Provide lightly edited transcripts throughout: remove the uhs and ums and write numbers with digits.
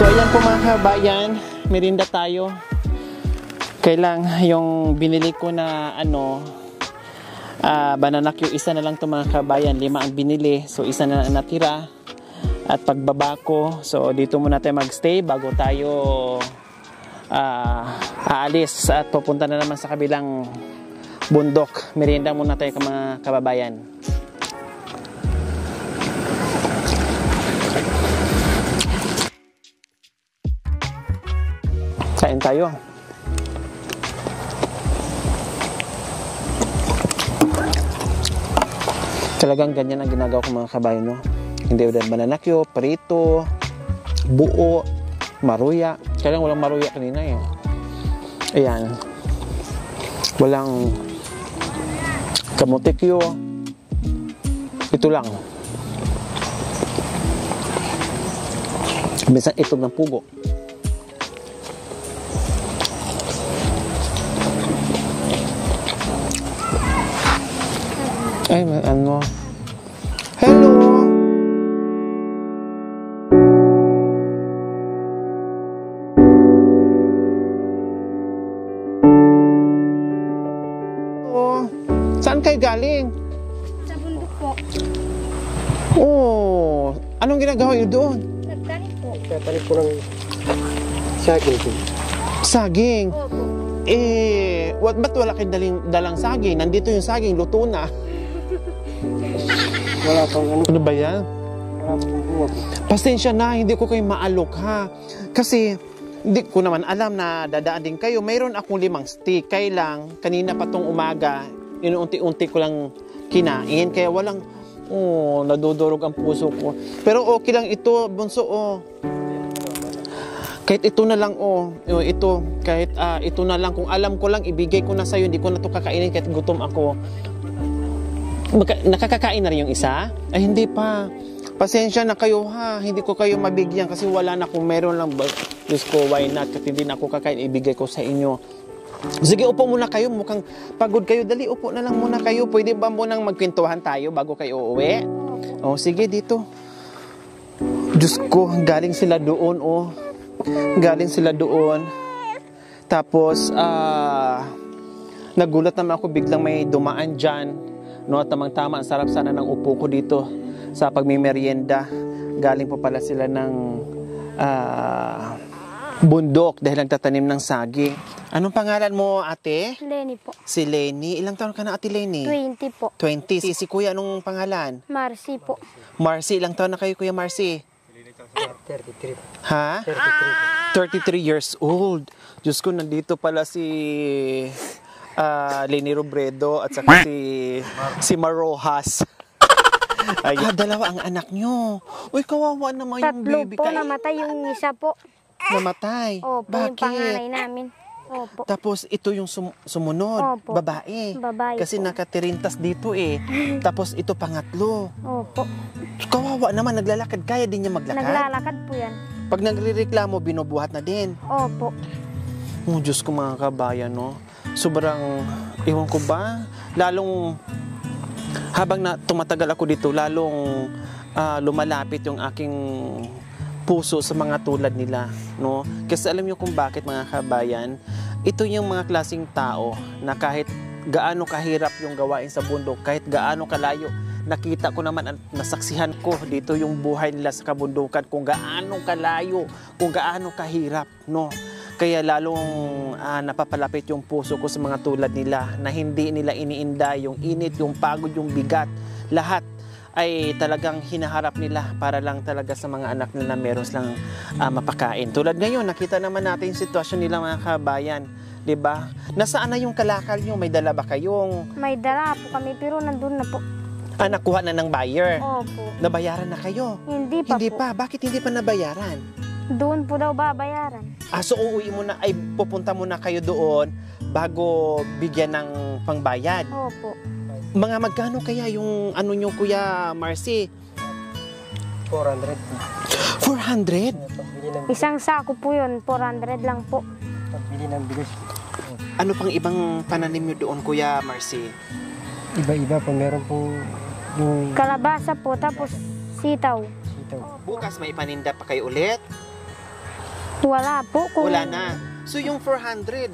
So ayan po mga kabayan, merinda tayo. Kailang yung binili ko na banana Q, isa na lang to mga kabayan, 5 ang binili. So isa na lang natira. At pagbaba ko, so dito muna tayo magstay bago tayo aalis at pupunta na naman sa kabilang bundok. Merienda muna tayo mga kababayan. Kain tayo. Talagang ganyan ang ginagawa ko mga kabayan, no? Hindi ulit banana Q, prito, buo, maruya. Kaya lang walang maruya kanina eh. Ayan. Walang kamote Q. Ito lang. Minsan ito ng pugo. Ay, ano? Hello! Oh, saan kayo galing? Sa bundok po. Oh, anong ginagawa niyo doon? Nagtanim po. Nagtanim po ng saging po. Saging? Opo. Ba't wala kayong dalang saging? Nandito yung saging, luto na. Wala pang ano. Ano ba yan? Wala pang buwa po. Pasensya na, hindi ko kayo maalok ha. Kasi, hindi ko naman alam na dadaan din kayo. Mayroon akong 5 stick. Kailang, kanina pa tong umaga, inuunti-unti ko lang kinain. Kaya walang, nadudurog ang puso ko. Pero okay lang ito, bunso, Kahit ito na lang, ito na lang. Kung alam ko lang, ibigay ko na sa'yo. Hindi ko na ito kakainin kahit gutom ako. Nakakakain na rin yung isa? Ay, hindi pa. Pasensya na kayo ha. Hindi ko kayo mabigyan kasi wala na, kung meron lang. Diyos ko, why not? Kasi hindi na ako kakain, ibigay ko sa inyo. Sige, upo muna kayo. Mukhang pagod kayo. Dali, upo na lang muna kayo. Pwede ba munang magkwentuhan tayo bago kayo uuwi? O, sige, dito. Diyos ko, galing sila doon, Galing sila doon. Tapos, nagulat naman ako, biglang may dumaan dyan. No, tamang-tama, ang sarap sana ng upo ko dito sa pagmimerienda. Galing po pala sila ng bundok dahil nagtatanim ng saging. Anong pangalan mo, ate? Lenny po. Si Lenny. Ilang taon ka na, ate Lenny? 20 po. 20. Si kuya, anong pangalan? Marcy po. Marcy. Ilang taon na kayo, kuya Marcy? 33. Ha? 33. 33 years old. Diyos ko, nandito pala si Lenny Robredo at saka si Marojas. Ay, dalawa ang anak nyo. Uy, kawawa naman yung baby. Tatlo po, namatay yung isa po. Namatay? Opo, yung panganay Bakit? namin. Opo. Tapos ito yung sumunod. Opo. Babae. Babae Kasi po. nakatirintas dito Tapos ito pangatlo. Opo. Kawawa naman, naglalakad. Kaya din niya maglakad? Naglalakad po yan. Pag nagrereklamo, binubuhat na din. Opo. Oh, Diyos ko mga kabayan, no? Sobrang, ewan ko ba, lalong, habang tumatagal ako dito, lalong lumalapit yung aking puso sa mga tulad nila, no? Kasi alam niyo kung bakit mga kabayan, ito yung mga klaseng tao na kahit gaano kahirap yung gawain sa bundok, kahit gaano kalayo, nakita ko naman, nasaksihan ko dito yung buhay nila sa kabundukan, kung gaano kalayo, kung gaano kahirap, no? Kaya lalong napapalapit yung puso ko sa mga tulad nila na hindi nila iniinda yung init, yung pagod, yung bigat. Lahat ay talagang hinaharap nila para lang talaga sa mga anak nila meron silang mapakain. Tulad ngayon, nakita naman natin yung sitwasyon nila mga kabayan. Diba? Nasaan na yung kalakal nyo? May dala ba kayong... May dala po kami pero nandun na po. Nakuha na ng buyer? Opo. Nabayaran na kayo? Hindi pa Hindi po. pa. Bakit hindi pa nabayaran? Doon po daw babayaran. So uuwi mo na, ay pupunta muna kayo doon bago bigyan ng pangbayad. Opo. Mga magkano kaya yung ano nyo, Kuya Marcy? 400. 400? Pagbili ng, Isang sako po yun, 400 lang po. pagbili ng bigas. Ano pang ibang pananim nyo doon, Kuya Marcy? Iba-iba po. Meron po yung Kalabasa po, tapos sitaw. sitaw. Bukas may paninda pa kayo ulit? Wala po. Wala na. So yung 400,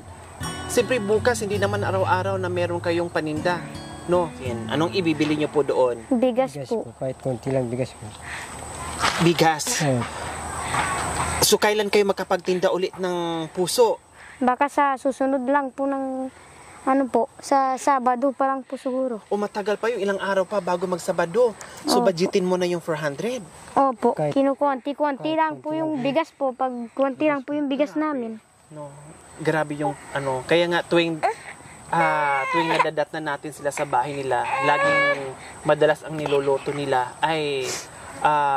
siyempre bukas, hindi naman araw-araw na meron kayong paninda. No? Yan. Anong ibibili nyo po doon? Bigas Bigas po. po. Kahit konti lang bigas po. Bigas. Oo. So kailan kayo makapagtinda ulit ng puso? Baka sa susunod lang po ng ano po, sa Sabado pa lang po siguro. O matagal pa yung ilang araw pa bago magsabado. So Opo. budgetin mo na yung 400. Opo, Kahit- kinukunti-kunti lang po yung bigas po. Pag kunti lang po yung bigas namin. No. Grabe yung ano. Kaya nga tuwing nadadat na natin sila sa bahay nila, laging madalas ang niluluto nila ay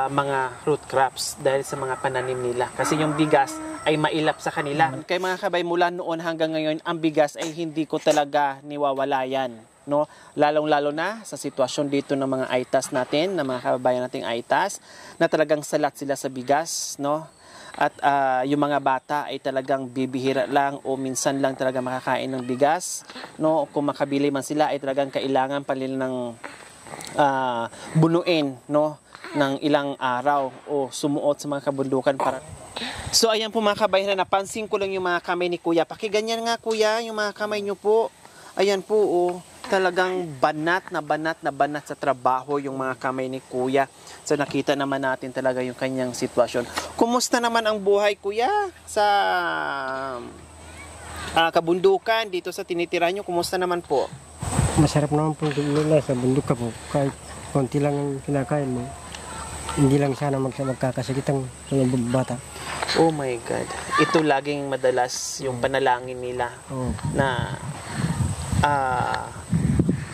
mga root crops dahil sa mga pananim nila. Kasi yung bigas ay mailap sa kanila. Kaya mga kabay, mula noon hanggang ngayon, ang bigas ay hindi ko talaga niwawalayan. No? Lalong-lalo na sa sitwasyon dito ng mga aitas natin, ng mga kababayan nating aitas, na talagang salat sila sa bigas. No? At yung mga bata ay talagang bibihira lang o minsan lang talaga makakain ng bigas. No? Kung makabili man sila ay talagang kailangan pa nila ng bunuin, no, ng ilang araw o sumuot sa mga kabundukan para. So ayan po mga kabayan, napansin ko lang yung mga kamay ni Kuya. Pakiganyan nga Kuya, yung mga kamay nyo po. Ayan po, oh, talagang banat na banat sa trabaho yung mga kamay ni Kuya. So nakita naman natin talaga yung kanyang sitwasyon. Kumusta naman ang buhay Kuya sa kabundukan dito sa tinitira nyo? Kumusta naman po? Masarap naman po lula sa bundok ka po. Kahit konti lang ang kinakain mo. Hindi lang sana magkakasakit ang mga bata. Oh my God. Ito laging madalas yung panalangin nila Oo. na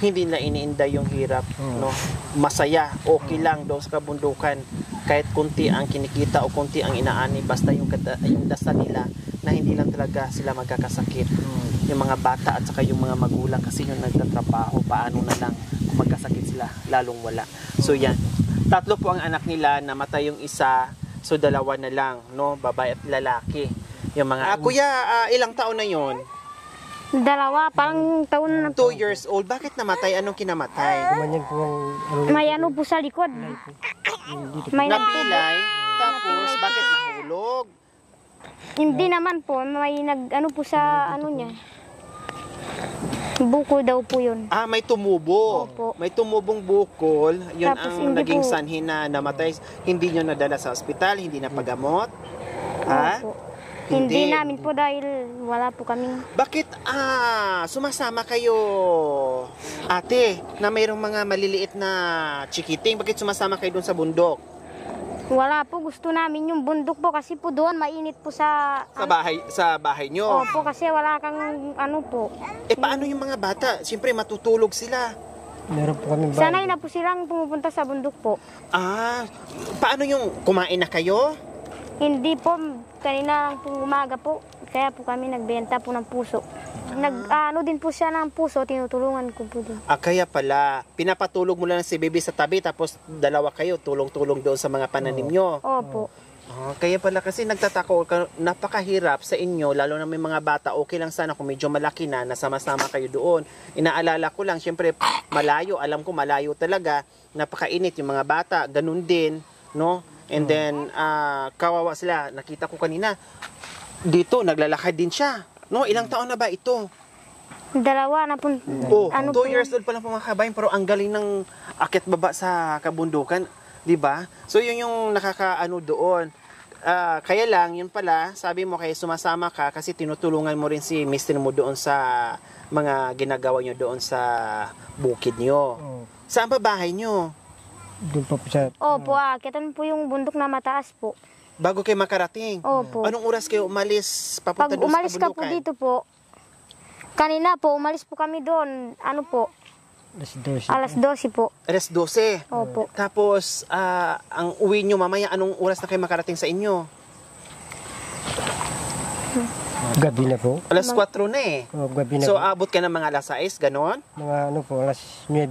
hindi na iniinda yung hirap, no? Masaya, okay lang doon sa kabundukan. Kahit kunti ang kinikita o kunti ang inaani, basta yung dasal nila na hindi lang talaga sila magkakasakit. Yung mga bata at saka yung mga magulang kasi yung nagtatrabaho, paano na lang kung magkasakit sila, lalong wala. So yan. 3 po ang anak nila, namatay yung isa, so 2 na lang, no? Babae at lalaki. Yung mga kuya, ilang taon na yon? 2, parang taon na 2 years old. Bakit namatay? Anong kinamatay? Kumanyan po ang may ano po sa likod. May Napilay. Tapos, bakit nahulog? Hindi naman po, may ano po sa ano niya. Buko daw po yun. May tumubo. Opo. May tumubong bukol. Yun Tapos ang hindi naging po- sanhi na namatay. Hindi nyo nadala sa ospital, hindi na pagamot. Ha? Opo. Hindi namin po dahil wala po kaming. Bakit sumasama kayo, ate, na mayroong mga maliliit na chikiting? Bakit sumasama kayo doon sa bundok? Wala po, gusto namin yung bundok po kasi po doon mainit po sa. Sa bahay nyo? Opo, kasi wala kang ano po. Paano yung mga bata? Siyempre, matutulog sila. meron po kami Sanay na po silang pumupunta sa bundok po. Paano yung kumain na kayo? Hindi po, kanina lang po umaga po. Kaya po kami nagbenta po ng puso. Nag-ano din po siya ng puso, tinutulungan ko po din. Kaya pala, pinapatulog mo lang si baby sa tabi tapos 2 kayo tulong-tulong doon sa mga pananim nyo. Opo. Kaya pala kasi nagtatako, napakahirap sa inyo, lalo na may mga bata, okay lang sana kung medyo malaki na, nasama-sama kayo doon. Inaalala ko lang, syempre malayo, alam ko malayo talaga, napakainit yung mga bata, ganun din, no? And then, kawawa sila, nakita ko kanina, dito, naglalakad din siya. No, ilang taon na ba ito? 2 na po. 2 Ano po years old pa lang po mga kabayan, pero ang galing ng akyat baba sa kabundukan, di ba? So yun yung nakakaano doon. Kaya lang, yun pala, sabi mo kaya sumasama ka kasi tinutulungan mo rin si mister mo doon sa mga ginagawa nyo doon sa bukid nyo. Oo. Saan ba bahay nyo? Doon pa po sa Opo, akitan po yung bundok na mataas po. Bago kayo makarating? Opo. Anong oras kayo umalis papunta Pag doon sa umalis ka po kabundukan? dito po, kanina po, umalis po kami doon, ano po, alas 12. alas 12 po. Alas 12. Opo. Tapos, ang uwi nyo mamaya, anong oras na kayo makarating sa inyo? Gabi na po. Alas 4 na eh. Gabi na So, po. abot ka ng mga alas 6, ganon? Mga ano po, alas 9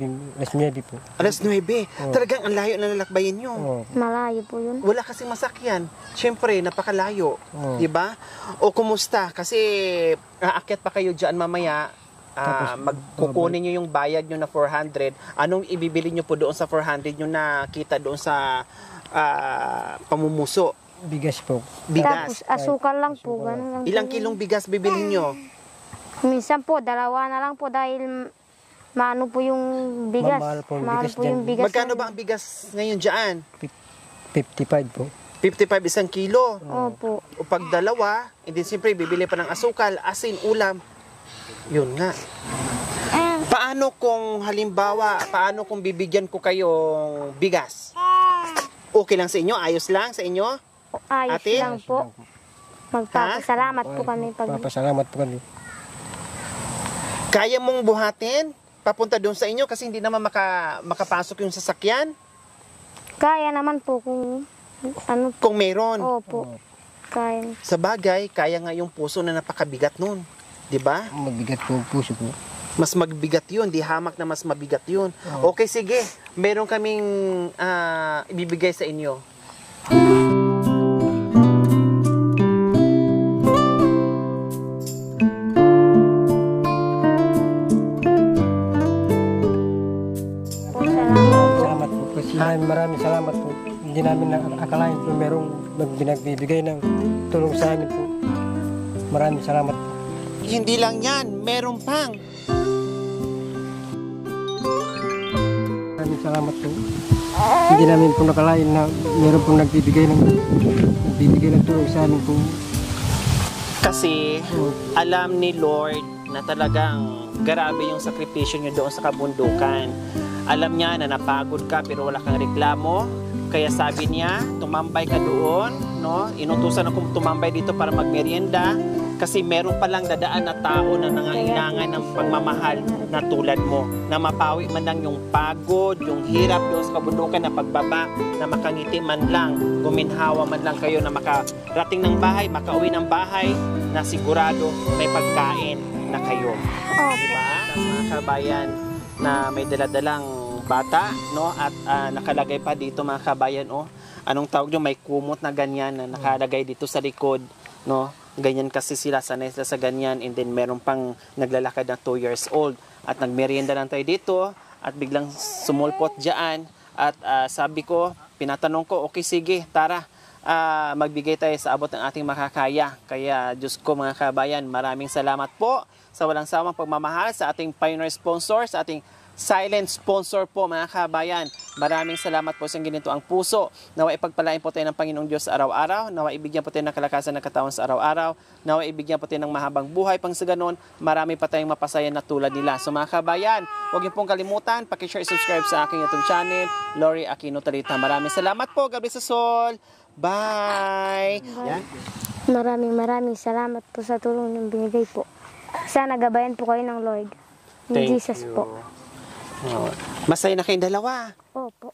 po. Alas 9. Talagang ang layo na lalakbayin nyo. Oo. Malayo po yun. Wala kasing masakyan. Siyempre, napakalayo. Oo. Di ba? O kumusta? Kasi aakyat pa kayo dyan mamaya. Tapos, Magkukunin nyo yung bayad nyo na 400. Anong ibibili nyo po doon sa 400 nyo na kita doon sa pamumuso? bigas po. Bigas. Tapos asukal lang po. Ganun lang Ilang po. kilong bigas bibilhin nyo? Minsan po, dalawa na lang po dahil maano po yung bigas. Mahal po ang Mahal bigas po dyan. yung bigas. Magkano ba ang bigas ngayon dyan? 55 po. 55 isang kilo. Opo. O pag dalawa, hindi siyempre bibili pa ng asukal, asin, ulam. Yun nga. Paano kung halimbawa, paano kung bibigyan ko kayong bigas? Okay lang sa inyo? Ayos lang sa inyo? Ayos Ate? lang po. Magpapasalamat po kami pag Papasalamat po kami. Kaya mong buhatin? Papunta doon sa inyo kasi hindi naman makapasok yung sasakyan? kaya naman po kung ano po. Kung meron. Opo. Kaya. Sa bagay, kaya nga yung puso na napakabigat nun. 'Di ba? Mabigat po ang puso ko. Mas magbigat yun, di hamak na mas mabigat yun. Okay, sige. Meron kaming ibibigay sa inyo. Po, salamat po. Salamat po. Kasi maraming salamat po. Hindi namin akalain po merong binagbibigay ng tulong sa amin po. Maraming salamat po. Hindi lang yan, meron pang. Maraming salamat po. Hindi namin po nakalain na meron pong nagbibigay ng tulong sa amin po. Kasi alam ni Lord na talagang grabe yung sakripisyo nyo doon sa kabundukan. Alam niya na napagod ka pero wala kang reklamo. Kaya sabi niya, tumambay ka doon, no? Inutusan akong tumambay dito para magmerienda kasi meron palang dadaan na tao na nangailangan ng pagmamahal na tulad mo, na mapawi man lang yung pagod, yung hirap doon sa kabundukan na pagbaba, na makangiti man lang, guminhawa man lang kayo na makarating ng bahay, makauwi ng bahay, na sigurado may pagkain na kayo. Diba? Mga kabayan na may daladalang bata, no? At nakalagay pa dito mga kabayan, oh. Anong tawag nyo? May kumot na ganyan na nakalagay dito sa likod, no? Ganyan kasi sila, sanay sila sa ganyan. And then meron pang naglalakad na 2 years old. At nagmerienda lang tayo dito at biglang sumulpot dyan. At sabi ko, pinatanong ko, okay sige, tara. Magbigay tayo sa abot ng ating makakaya. Kaya Diyos ko mga kabayan, maraming salamat po sa walang sawang pagmamahal sa ating pioneer sponsor, sa ating silent sponsor po mga kabayan. Maraming salamat po sa ginito ang puso. Nawa ipagpalain po tayo ng Panginoong Diyos sa araw-araw. Nawa ibigyan po tayo ng kalakasan ng katawan sa araw-araw. Nawa ibigyan po tayo ng mahabang buhay pang sa ganon. Marami pa tayong mapasaya na tulad nila. So mga kabayan, huwag niyo pong kalimutan, pakishare, subscribe sa aking YouTube channel, Lori Aquino Talita. Maraming salamat po. God bless us all. Bye! Yan. Maraming salamat po sa tulong ng binigay po. Sana gabayan po kayo ng Lord. In Thank Jesus you. po. Masaya na kayong dalawa. Opo.